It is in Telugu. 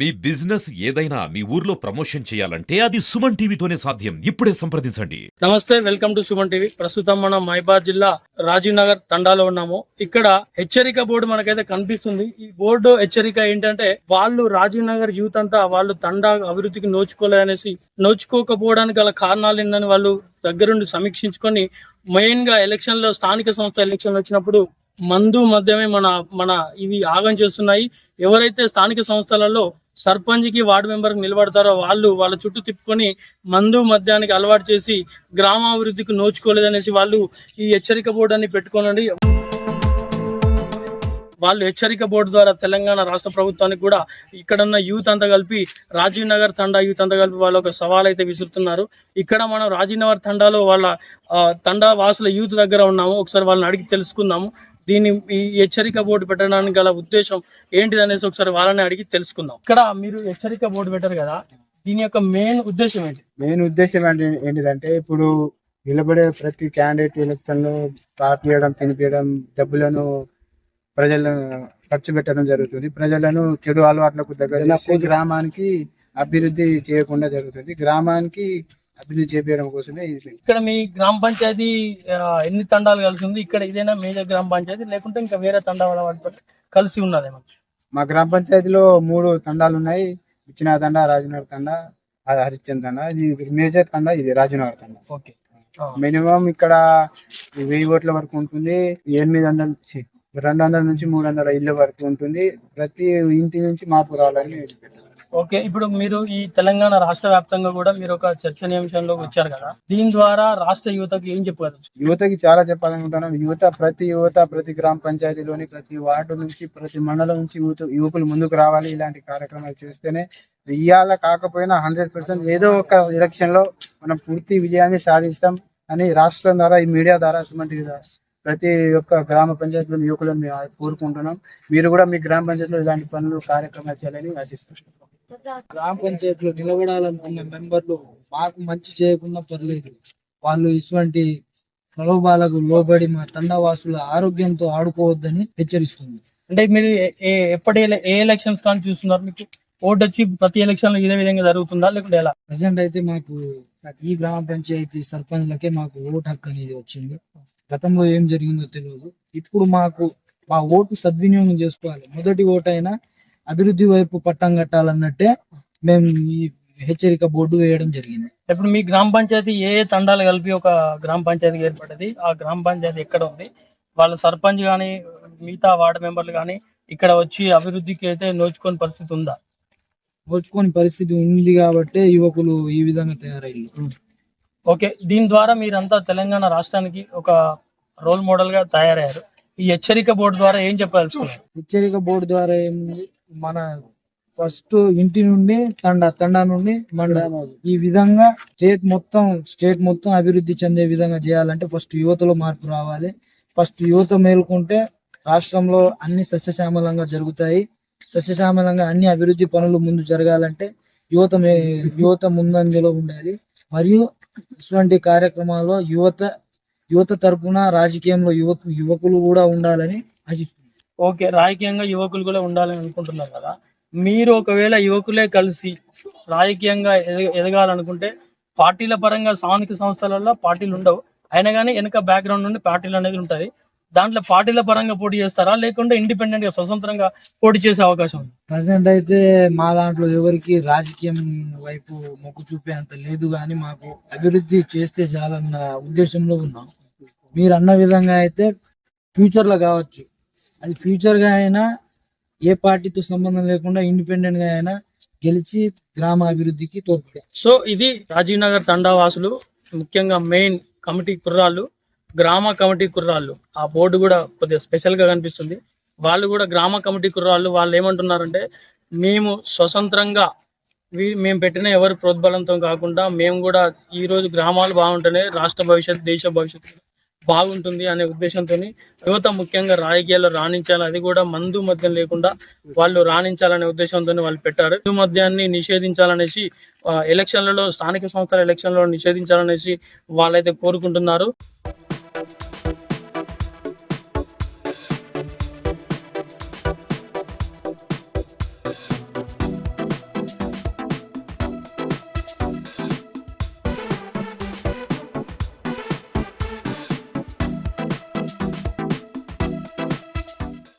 మీ బిజినెస్ ఏదైనా మీ ఊర్లో ప్రమోషన్ చేయాలంటే అది సుమన్ టీవీతోనే సాధ్యం. ఇప్పుడే సంప్రదించండి. నమస్తే, వెల్కమ్ టు సుమన్ టీవీ. ప్రస్తుతం మనం మహిబాద్ జిల్లా రాజీవ్ నగర్ తండాలో ఉన్నాము. ఇక్కడ హెచ్చరిక బోర్డు మనకైతే కనిపిస్తుంది. ఈ బోర్డు హెచ్చరిక ఏంటంటే, వాళ్ళు రాజీవ్ నగర్ యూత్ అంతా వాళ్ళు తండా అభివృద్ధికి నోచుకోలేదనేసి, నోచుకోకపోవడానికి గల కారణాలు ఏంటని వాళ్ళు దగ్గరుండి సమీక్షించుకొని, మెయిన్ గా ఎలక్షన్ లో స్థానిక సంస్థ ఎలక్షన్లు వచ్చినప్పుడు మందు మద్యమే మన ఇవి ఆగం చేస్తున్నాయి. ఎవరైతే స్థానిక సంస్థలలో సర్పంచ్ కి వార్డు మెంబర్ కి నిలబడతారో వాళ్ళ చుట్టూ తిప్పుకొని మందు మద్యానికి అలవాటు చేసి గ్రామాభివృద్ధికి నోచుకోలేదనేసి వాళ్ళు ఈ హెచ్చరిక బోర్డు అని పెట్టుకోనండి. వాళ్ళు హెచ్చరిక బోర్డు ద్వారా తెలంగాణ రాష్ట్ర ప్రభుత్వానికి కూడా ఇక్కడున్న యూత్ అంతా కలిపి రాజీవ్ నగర్ తండా యూత్ అంతా కలిపి వాళ్ళు ఒక సవాల్ అయితే విసురుతున్నారు. ఇక్కడ మనం రాజీవ్ నగర్ తండాలో వాళ్ళ తండా వాసుల యూత్ దగ్గర ఉన్నాము. ఒకసారి వాళ్ళని అడిగి తెలుసుకుందాము. ఈ హెచ్చరిక బోర్డు పెట్టడానికి గల ఉద్దేశం ఏంటిది అనేసి ఒకసారి వాళ్ళని అడిగి తెలుసుకుందాం. ఇక్కడ మీరు హెచ్చరిక బోర్డు పెట్టారు కదా, దీని యొక్క మెయిన్ ఉద్దేశం ఏంటి? మెయిన్ ఉద్దేశం ఏంటిదంటే, ఇప్పుడు నిలబడే ప్రతి క్యాండిడేట్ ఎలక్షన్ లో తాపియడం, తినిపించడం, డబ్బులను ప్రజలను ఖర్చు పెట్టడం జరుగుతుంది. ప్రజలను చెడు అలవాట్లకు దగ్గర గ్రామానికి అభివృద్ధి చేయకుండా జరుగుతుంది. గ్రామానికి అభివృద్ధి చేపించడం కోసమే ఇక్కడ మీ గ్రామ పంచాయతీ ఎన్ని తండాలు కలిసి ఉంది? ఇక్కడ ఇదేనా మేజర్ గ్రామ పంచాయతీ, లేకుంటే ఇంకా వేరే తండాల వాటితో కలిసి ఉన్నదేమో? మా గ్రామ పంచాయతీలో 3 తండాలు ఉన్నాయి. ఇచ్చిన తండా, రాజనగర్ తండా, హరిశ్చంద్ర తండా. ఇది మేజర్ తండా, ఇది రాజనగర్ తండా. ఓకే. మినిమం ఇక్కడ 1000 ఓట్ల వరకు ఉంటుంది. 200 నుంచి 300 ఇళ్ళ వరకు ఉంటుంది. ప్రతి ఇంటి నుంచి మార్పు రావాలని. ఓకే, ఇప్పుడు మీరు ఈ తెలంగాణ రాష్ట్ర వ్యాప్తంగా కూడా మీరు ఒక చర్చనీయాంశంలో వచ్చారు కదా, దీని ద్వారా రాష్ట్ర యువతకి ఏం చెప్పగలరు? యువతకి చాలా చెప్పాలనుకుంటున్నాం. ప్రతి గ్రామ పంచాయతీలోని ప్రతి వార్డు నుంచి, ప్రతి మండలం నుంచి యువకులు ముందుకు రావాలి. ఇలాంటి కార్యక్రమాలు చేస్తేనే ఇవాళ కాకపోయినా 100% ఏదో ఒక ఎలక్షన్ లో మనం పూర్తి విజయాన్ని సాధిస్తాం అని రాష్ట్రం ద్వారా, ఈ మీడియా ద్వారా, సుమన్ టీవీ ద్వారా ప్రతి ఒక్క గ్రామ పంచాయతీలో యువకులను మేము కోరుకుంటున్నాం. మీరు కూడా మీ గ్రామ పంచాయతీలో ఇలాంటి పనులు, కార్యక్రమాలు చేయాలని ఆశిస్తున్నాం. గ్రామ పంచాయతీలో నిలబడాలనుకున్న మెంబర్లు మాకు మంచి చేయకుండా పర్లేదు, వాళ్ళు ఇటువంటి ప్రలోభాలకు లోబడి మా తండావాసుల ఆరోగ్యంతో ఆడుకోవద్దని హెచ్చరిస్తుంది. అంటే మీరు ఏ ఎలక్షన్స్ కానీ చూస్తున్నారు? మీకు ఓటు వచ్చి ప్రతి ఎలక్షన్ లో ఇదే విధంగా జరుగుతుందా, లేకుంటే ఎలా? ప్రజెంట్ అయితే మాకు ఈ గ్రామ పంచాయతీ సర్పంచ్లకే మాకు ఓటు హక్కు అనేది వచ్చింది. గతంలో ఏం జరిగిందో తెలియదు. ఇప్పుడు మా ఓటు సద్వినియోగం చేసుకోవాలి. మొదటి ఓటు అయినా అభివృద్ధి వైపు పట్టం కట్టాలన్నట్టే మేము ఈ హెచ్చరిక బోర్డు వేయడం జరిగింది. ఇప్పుడు మీ గ్రామ పంచాయతీ ఏ తండాలు కలిపి ఒక గ్రామ పంచాయతీ ఏర్పడ్డది? ఆ గ్రామ పంచాయతీ ఎక్కడ ఉంది? వాళ్ళ సర్పంచ్ కానీ మిగతా వార్డు మెంబర్లు కానీ ఇక్కడ వచ్చి అభివృద్ధికి అయితే నోచుకోని పరిస్థితి ఉందా? నోచుకోని పరిస్థితి ఉంది కాబట్టి యువకులు ఈ విధంగా తయారయ్యారు. ఓకే, దీని ద్వారా మీరంతా తెలంగాణ రాష్ట్రానికి ఒక రోల్ మోడల్ గా తయారయ్యారు. ఈ హెచ్చరిక బోర్డు ద్వారా ఏం చెప్పాల్సుకున్నారు? హెచ్చరిక బోర్డు ద్వారా ఏముంది, మన ఫస్ట్ ఇంటి నుండి తండా నుండి మండలం, ఈ విధంగా స్టేట్ మొత్తం అభివృద్ధి చెందే విధంగా చేయాలంటే ఫస్ట్ యువతలో మార్పు రావాలి. ఫస్ట్ యువత మేల్కొంటే రాష్ట్రంలో అన్ని సస్యశ్యామలంగా జరుగుతాయి. సస్యశ్యామలంగా అన్ని అభివృద్ధి పనులు ముందు జరగాలంటే యువత ముందంజలో ఉండాలి. మరియు ఇటువంటి కార్యక్రమాల్లో యువత తరపున రాజకీయంలో యువకులు కూడా ఉండాలని ఆశిస్తున్నాను. ఓకే, రాజకీయంగా యువకులు కూడా ఉండాలని అనుకుంటున్నారు కదా, మీరు ఒకవేళ యువకులే కలిసి రాజకీయంగా ఎదగాలనుకుంటే పార్టీల పరంగా స్థానిక సంస్థలలో పార్టీలు ఉండవు, అయినా కానీ వెనక బ్యాక్గ్రౌండ్ నుండి పార్టీలు అనేది ఉంటుంది. దాంట్లో పార్టీల పరంగా పోటీ చేస్తారా, లేకుంటే ఇండిపెండెంట్ గా స్వతంత్రంగా పోటీ చేసే అవకాశం ఉంది? ప్రజెంట్ అయితే మా దాంట్లో ఎవరికి రాజకీయం వైపు మొగ్గు చూపే అంత లేదు, కానీ మాకు అభివృద్ధి చేస్తే చాలన్న ఉద్దేశంలో ఉన్నాం. మీరు అన్న విధంగా అయితే ఫ్యూచర్ లో కావచ్చు, అది ఫ్యూచర్ గా అయినా ఏ పార్టీతో సంబంధం లేకుండా ఇండిపెండెంట్ గా అయినా గెలిచి గ్రామ అభివృద్ధికి తోడ్పడారు. సో ఇది రాజీవ్ నగర్ తండావాసులు, ముఖ్యంగా మెయిన్ కమిటీ కుర్రాళ్ళు, గ్రామ కమిటీ కుర్రాళ్ళు. ఆ బోర్డు కూడా కొద్దిగా స్పెషల్ గా కనిపిస్తుంది. వాళ్ళు కూడా గ్రామ కమిటీ కుర్రాళ్ళు. వాళ్ళు ఏమంటున్నారంటే, మేము స్వతంత్రంగా మేము పెట్టిన ఎవరి ప్రోద్బలంతో కాకుండా మేము కూడా ఈ రోజు గ్రామాలు బాగుంటేనే రాష్ట్ర భవిష్యత్తు, దేశ భవిష్యత్తు బాగుంటుంది అనే ఉద్దేశంతో యువత ముఖ్యంగా రాజకీయాల్లో రాణించాలి, అది కూడా మందు మద్యం లేకుండా వాళ్ళు రాణించాలనే ఉద్దేశంతో వాళ్ళు పెట్టారు. మందు మద్యాన్ని నిషేధించాలనేసి ఎలక్షన్లలో, స్థానిక సంస్థల ఎలక్షన్లలో నిషేధించాలనేసి వాళ్ళైతే కోరుకుంటున్నారు.